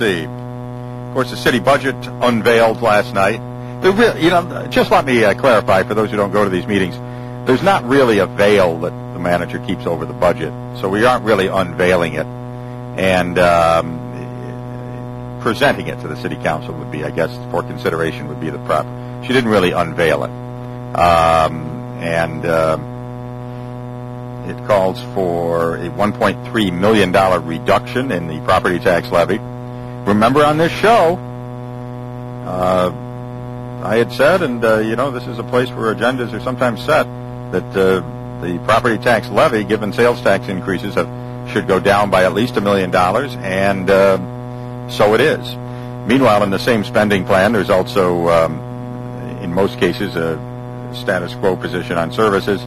see. Of course, the city budget unveiled last night. Just let me clarify for those who don't go to these meetings. There's not really a veil that the manager keeps over the budget, so we aren't really unveiling it. And presenting it to the city council would be, I guess, for consideration would be the proper. She didn't really unveil it. It calls for a $1.3 million reduction in the property tax levy. Remember on this show, I had said, and this is a place where agendas are sometimes set, that the property tax levy, given sales tax increases, should go down by at least $1 million, and so it is. Meanwhile, in the same spending plan, there's also, in most cases, a status quo position on services.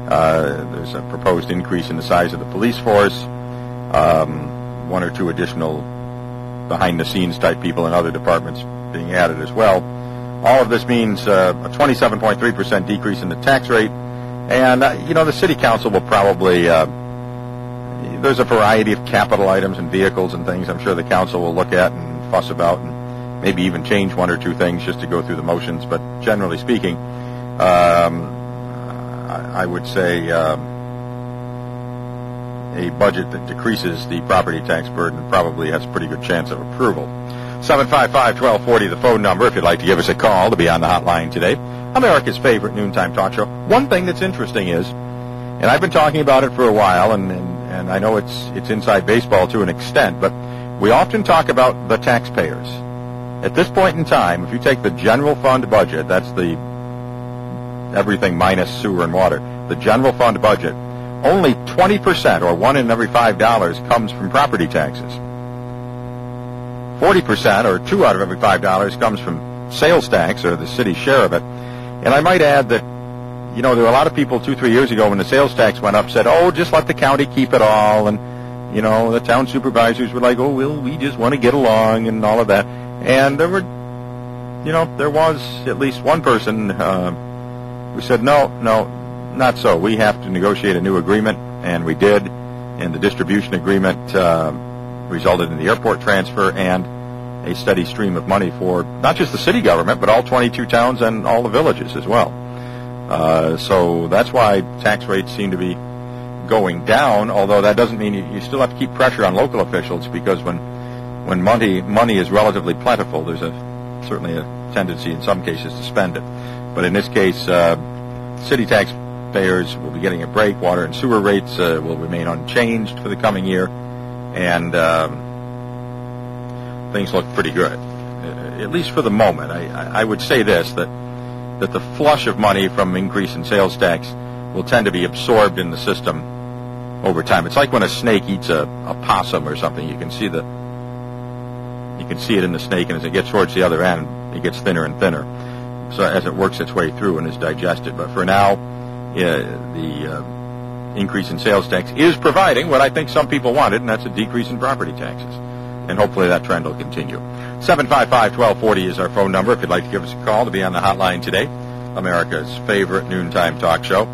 There's a proposed increase in the size of the police force, one or two additional behind-the-scenes type people in other departments being added as well. All of this means a 27.3% decrease in the tax rate, and the city council will probably. There's a variety of capital items and vehicles and things I'm sure the council will look at and fuss about, and maybe even change one or two things just to go through the motions. But generally speaking, I would say a budget that decreases the property tax burden probably has a pretty good chance of approval. 755-1240, the phone number, if you'd like to give us a call to be on the hotline today. America's favorite noontime talk show. One thing that's interesting is, and I've been talking about it for a while, and I know it's inside baseball to an extent, but we often talk about the taxpayers. At this point in time, if you take the general fund budget, that's the everything minus sewer and water, the general fund budget, only 20%, or 1 in every $5, comes from property taxes. 40%, or 2 out of every $5, comes from sales tax, or the city's share of it. And I might add that, there were a lot of people 2-3 years ago when the sales tax went up said, oh, just let the county keep it all. And, the town supervisors were like, oh, we just want to get along and all of that. And there was at least one person who said, no, not so. We have to negotiate a new agreement, and we did. And the distribution agreement resulted in the airport transfer and a steady stream of money for not just the city government, but all 22 towns and all the villages as well. So that's why tax rates seem to be going down, although that doesn't mean you still have to keep pressure on local officials, because when money is relatively plentiful, there's certainly a tendency in some cases to spend it. But in this case, city taxpayers will be getting a break. Water and sewer rates will remain unchanged for the coming year, and things look pretty good, at least for the moment. I would say this, that the flush of money from increase in sales tax will tend to be absorbed in the system over time. It's like when a snake eats a possum or something. You can see it in the snake, and as it gets towards the other end, it gets thinner and thinner. So as it works its way through and is digested. But for now, the increase in sales tax is providing what I think some people wanted, and that's a decrease in property taxes. And hopefully that trend will continue. 755-1240 is our phone number if you'd like to give us a call to be on the hotline today. America's favorite noontime talk show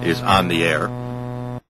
is on the air.